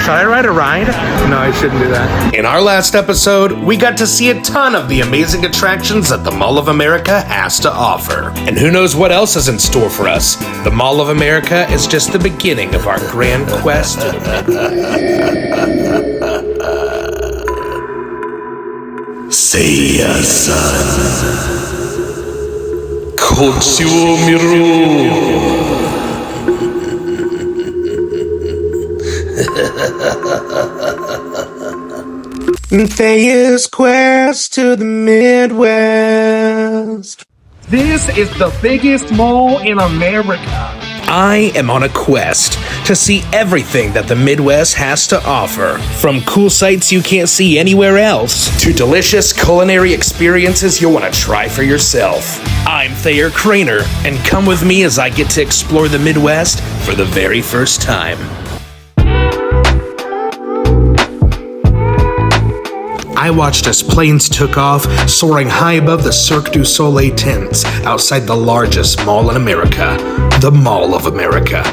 Should I ride a ride? No, I shouldn't do that. In our last episode, we got to see a ton of the amazing attractions that the Mall of America has to offer. And who knows what else is in store for us? The Mall of America is just the beginning of our grand quest to Thayer-san. Kotsuo Miru. Thayer's quest to the Midwest. This is the biggest mall in America. I am on a quest to see everything that the Midwest has to offer. From cool sights you can't see anywhere else, to delicious culinary experiences you'll want to try for yourself. I'm Thayer Craner, and come with me as I get to explore the Midwest for the very first time. I watched as planes took off, soaring high above the Cirque du Soleil tents outside the largest mall in America, the Mall of America.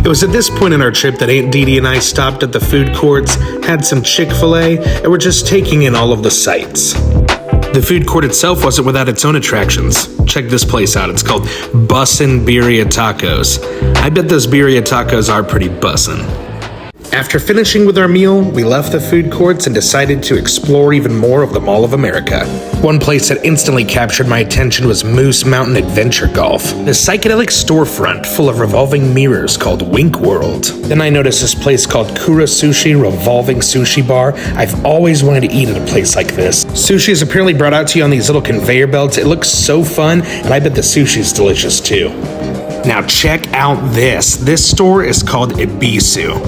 It was at this point in our trip that Aunt Dee Dee and I stopped at the food courts, had some Chick-fil-A, and were just taking in all of the sights. The food court itself wasn't without its own attractions. Check this place out. It's called Bussin' Birria Tacos. I bet those birria tacos are pretty bussin'. After finishing with our meal, we left the food courts and decided to explore even more of the Mall of America. One place that instantly captured my attention was Moose Mountain Adventure Golf, the psychedelic storefront full of revolving mirrors called Wink World. Then I noticed this place called Kura Sushi Revolving Sushi Bar. I've always wanted to eat at a place like this. Sushi is apparently brought out to you on these little conveyor belts. It looks so fun, and I bet the sushi is delicious too. Now check out this. This store is called Ebisu.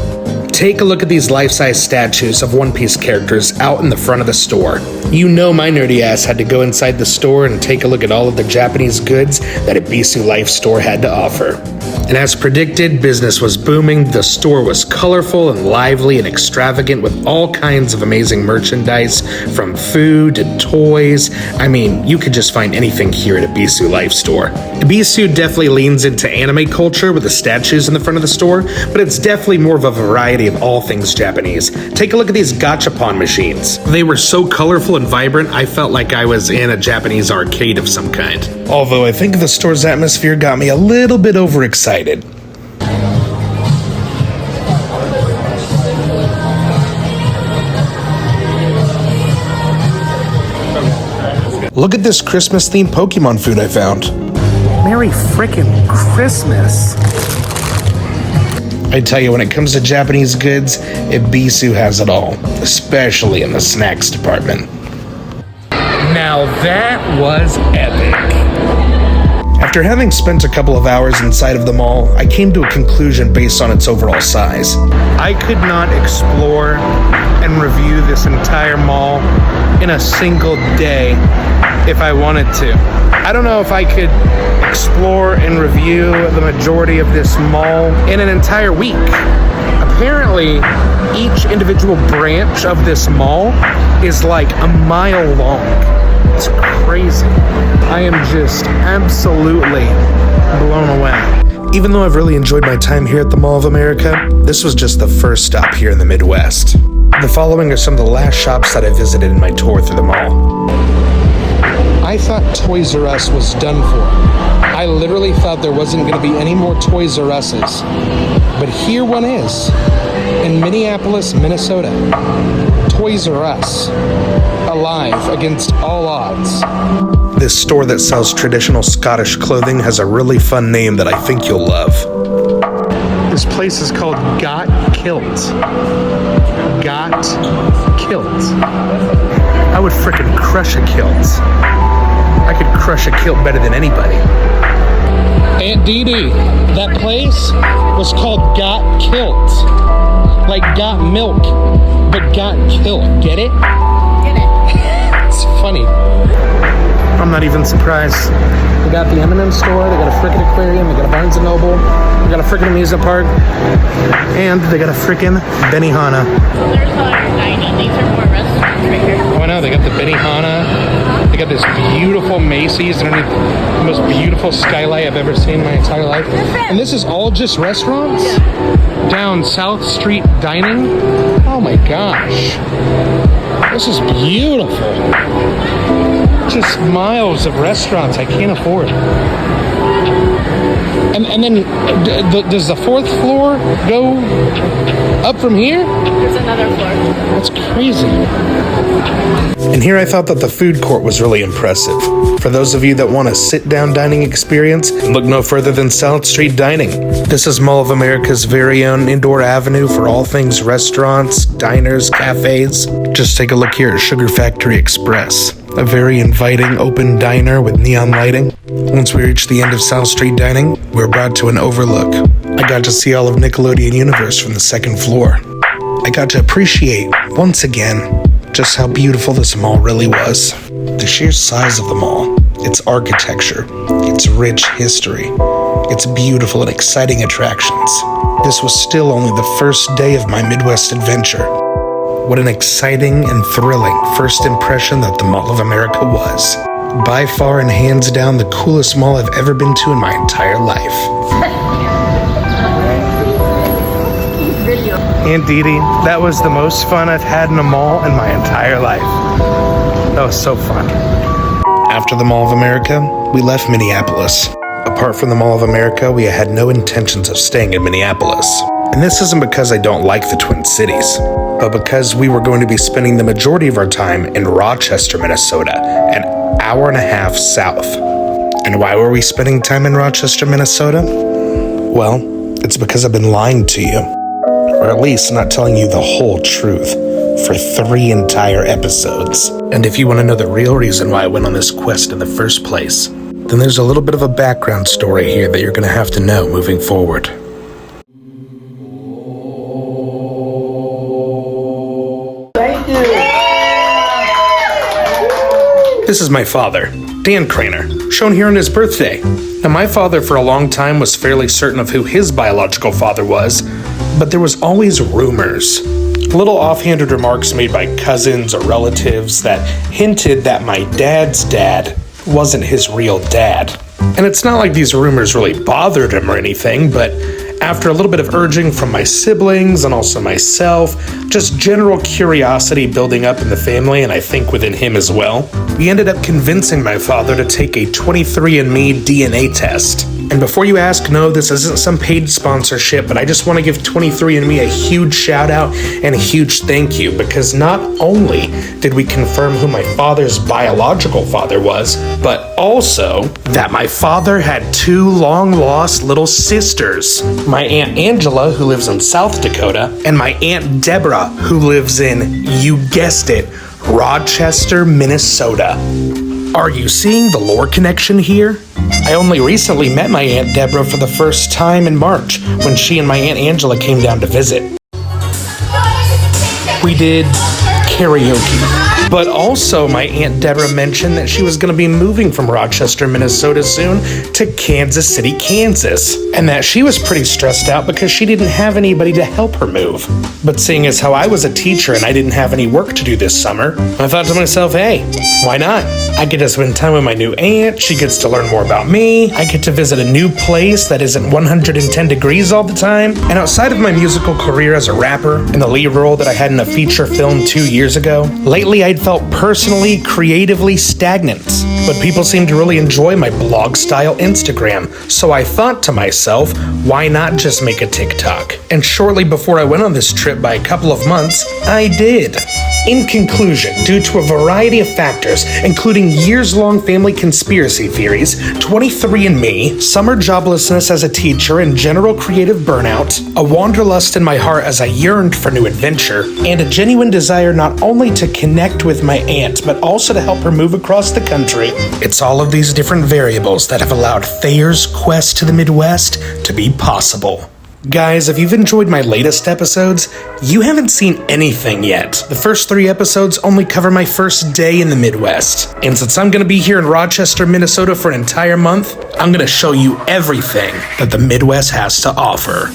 Take a look at these life-size statues of One Piece characters out in the front of the store. You know my nerdy ass had to go inside the store and take a look at all of the Japanese goods that Ebisu Life Store had to offer. And as predicted, business was booming. The store was colorful and lively and extravagant with all kinds of amazing merchandise, from food to toys. I mean, you could just find anything here at Ebisu Life Store. Ebisu definitely leans into anime culture with the statues in the front of the store, but it's definitely more of a variety of all things Japanese. Take a look at these gachapon machines. They were so colorful and vibrant, I felt like I was in a Japanese arcade of some kind. Although I think the store's atmosphere got me a little bit overexcited. Look at this Christmas-themed Pokemon food I found. Merry frickin' Christmas. I tell you, when it comes to Japanese goods, Ebisu has it all, especially in the snacks department. Now that was epic. After having spent a couple of hours inside of the mall, I came to a conclusion based on its overall size. I could not explore and review this entire mall in a single day if I wanted to. I don't know if I could explore and review the majority of this mall in an entire week. Apparently, each individual branch of this mall is like a mile long. It's crazy. I am just absolutely blown away. Even though I've really enjoyed my time here at the Mall of America, this was just the first stop here in the Midwest. The following are some of the last shops that I visited in my tour through the mall. I thought Toys R Us was done for. I literally thought there wasn't going to be any more Toys R Us's. But here one is, in Minneapolis, Minnesota. Toys R Us, alive against all odds. This store that sells traditional Scottish clothing has a really fun name that I think you'll love. This place is called Got Kilt. Got Kilt. I would frickin' crush a kilt. I could crush a kilt better than anybody. Aunt Dee Dee, that place was called Got Kilt. Like got milk, but got kilt. Get it? Get it. It's funny. I'm not even surprised. They got the M&M store, they got a frickin' aquarium, they got a Barnes & Noble, they got a frickin' amusement park, and they got a frickin' Benihana. There's like dining. These are more restaurants right here. Oh, I know. They got the Benihana They got this beautiful Macy's underneath, the most beautiful skylight I've ever seen in my entire life. And this is all just restaurants? Down South Street Dining? Oh my gosh. This is beautiful. Just miles of restaurants I can't afford. And then, does the fourth floor go up from here? There's another floor. That's crazy. And here I thought that the food court was really impressive. For those of you that want a sit-down dining experience, look no further than South Street Dining. This is Mall of America's very own indoor avenue for all things restaurants, diners, cafes. Just take a look here at Sugar Factory Express, a very inviting open diner with neon lighting. Once we reached the end of South Street Dining, we were brought to an overlook. I got to see all of Nickelodeon Universe from the second floor. I got to appreciate, once again, just how beautiful this mall really was. The sheer size of the mall, its architecture, its rich history, its beautiful and exciting attractions. This was still only the first day of my Midwest adventure. What an exciting and thrilling first impression that the Mall of America was. By far and hands down the coolest mall I've ever been to in my entire life. Aunt Dee Dee, that was the most fun I've had in a mall in my entire life. That was so fun. After the Mall of America, we left Minneapolis. Apart from the Mall of America, we had no intentions of staying in Minneapolis. And this isn't because I don't like the Twin Cities, but because we were going to be spending the majority of our time in Rochester, Minnesota, an hour and a half south. And why were we spending time in Rochester, Minnesota? Well, it's because I've been lying to you. Or at least not telling you the whole truth for 3 entire episodes. And if you want to know the real reason why I went on this quest in the first place, then there's a little bit of a background story here that you're going to have to know moving forward. This is my father, Dan Craner, shown here on his birthday. Now, my father for a long time was fairly certain of who his biological father was, but there was always rumors. Little offhanded remarks made by cousins or relatives that hinted that my dad's dad wasn't his real dad. And it's not like these rumors really bothered him or anything, but after a little bit of urging from my siblings and also myself, just general curiosity building up in the family and I think within him as well, we ended up convincing my father to take a 23andMe DNA test. And before you ask, no, this isn't some paid sponsorship, but I just want to give 23andMe a huge shout out and a huge thank you, because not only did we confirm who my father's biological father was, but also that my father had 2 long-lost little sisters. My Aunt Angela, who lives in South Dakota, and my Aunt Deborah, who lives in, you guessed it, Rochester, Minnesota. Are you seeing the lore connection here? I only recently met my Aunt Deborah for the first time in March, when she and my Aunt Angela came down to visit. We did karaoke. But also my Aunt Deborah mentioned that she was going to be moving from Rochester, Minnesota soon to Kansas City, Kansas, and that she was pretty stressed out because she didn't have anybody to help her move. But seeing as how I was a teacher and I didn't have any work to do this summer, I thought to myself, hey, why not? I get to spend time with my new aunt, she gets to learn more about me, I get to visit a new place that isn't 110 degrees all the time, and outside of my musical career as a rapper and the lead role that I had in a feature film 2 years ago, lately I'd felt personally, creatively stagnant. But people seem to really enjoy my blog-style Instagram, so I thought to myself, why not just make a TikTok? And shortly before I went on this trip by a couple of months, I did. In conclusion, due to a variety of factors, including years-long family conspiracy theories, 23andMe, summer joblessness as a teacher and general creative burnout, a wanderlust in my heart as I yearned for new adventure, and a genuine desire not only to connect with my aunt, but also to help her move across the country. It's all of these different variables that have allowed Thayer's quest to the Midwest to be possible. Guys, if you've enjoyed my latest episodes, you haven't seen anything yet. The first 3 episodes only cover my first day in the Midwest. And since I'm gonna be here in Rochester, Minnesota for an entire month, I'm gonna show you everything that the Midwest has to offer.